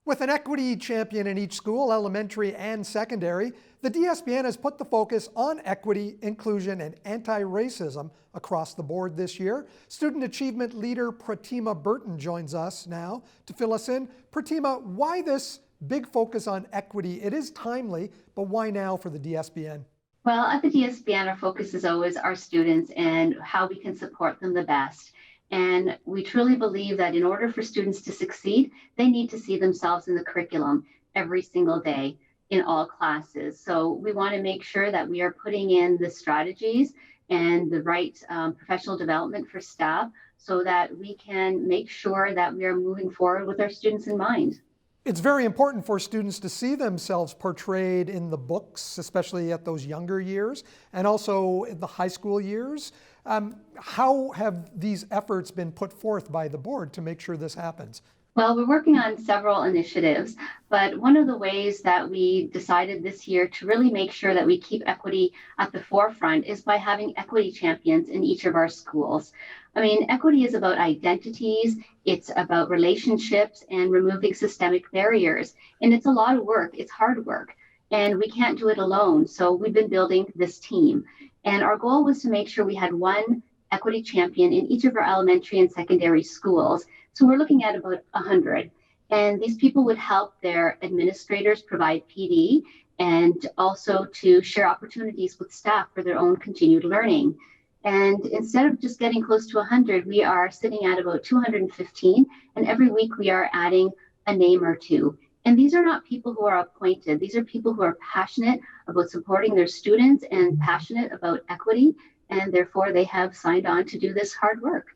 With an equity champion in each school, elementary and secondary, the DSBN has put the focus on equity, inclusion, and anti-racism across the board this year. Student achievement leader Pratima Burton joins us now to fill us in. Pratima, why this big focus on equity? It is timely, but why now for the DSBN? Well, at the DSBN, our focus is always our students and how we can support them the best. And we truly believe that in order for students to succeed, they need to see themselves in the curriculum every single day in all classes. So we want to make sure that we are putting in the strategies and the right professional development for staff so that we can make sure that we are moving forward with our students in mind. It's very important for students to see themselves portrayed in the books, especially at those younger years, and also in the high school years. How have these efforts been put forth by the board to make sure this happens? Well, we're working on several initiatives, but one of the ways that we decided this year to really make sure that we keep equity at the forefront is by having equity champions in each of our schools. I mean, equity is about identities, it's about relationships and removing systemic barriers. And it's a lot of work, it's hard work, and we can't do it alone. So we've been building this team. And our goal was to make sure we had one equity champion in each of our elementary and secondary schools. So we're looking at about 100. And these people would help their administrators provide PD and also to share opportunities with staff for their own continued learning. And instead of just getting close to 100, we are sitting at about 215. And every week we are adding a name or two. And these are not people who are appointed. These are people who are passionate about supporting their students and passionate about equity. And therefore they have signed on to do this hard work.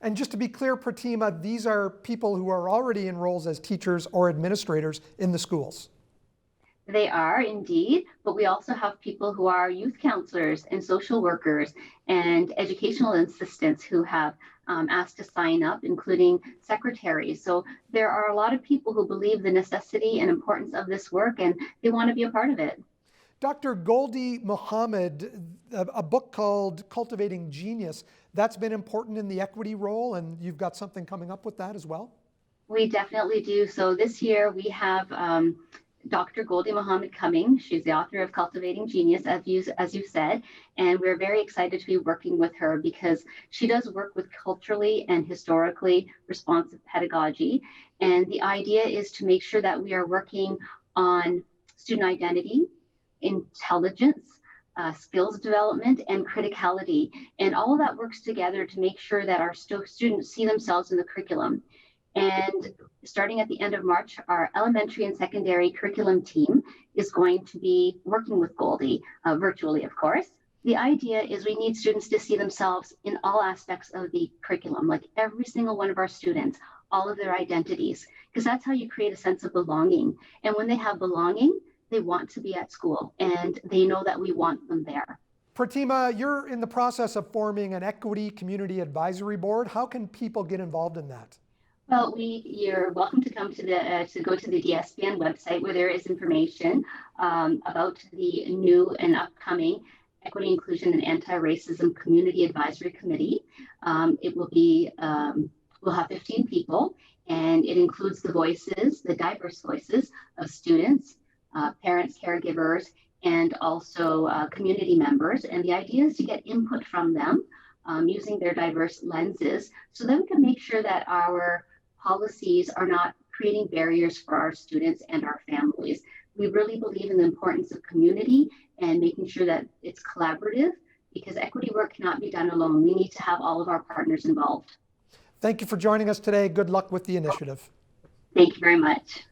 And just to be clear, Pratima, these are people who are already enrolled as teachers or administrators in the schools. They are indeed, but we also have people who are youth counselors and social workers and educational assistants who have asked to sign up, including secretaries. So there are a lot of people who believe the necessity and importance of this work, and they want to be a part of it. Dr. Goldie Mohammed, a book called Cultivating Genius, that's been important in the equity role, and you've got something coming up with that as well? We definitely do. So this year we have Dr. Goldie Mohammed coming. She's the author of Cultivating Genius, as you said, and we're very excited to be working with her because she does work with culturally and historically responsive pedagogy. And the idea is to make sure that we are working on student identity, intelligence, skills development, and criticality. And all of that works together to make sure that our students see themselves in the curriculum. And starting at the end of March, our elementary and secondary curriculum team is going to be working with Goldie, virtually, of course. The idea is we need students to see themselves in all aspects of the curriculum, like every single one of our students, all of their identities, because that's how you create a sense of belonging. And when they have belonging, they want to be at school and they know that we want them there. Pratima, you're in the process of forming an equity community advisory board. How can people get involved in that? Well, you're welcome to come to go to the DSBN website where there is information about the new and upcoming Equity, Inclusion, and Anti-Racism Community Advisory Committee. It will be, we'll have 15 people, and it includes the diverse voices of students, parents, caregivers, and also community members. And the idea is to get input from them using their diverse lenses so that we can make sure that our policies are not creating barriers for our students and our families. We really believe in the importance of community and making sure that it's collaborative because equity work cannot be done alone. We need to have all of our partners involved. Thank you for joining us today. Good luck with the initiative. Thank you very much.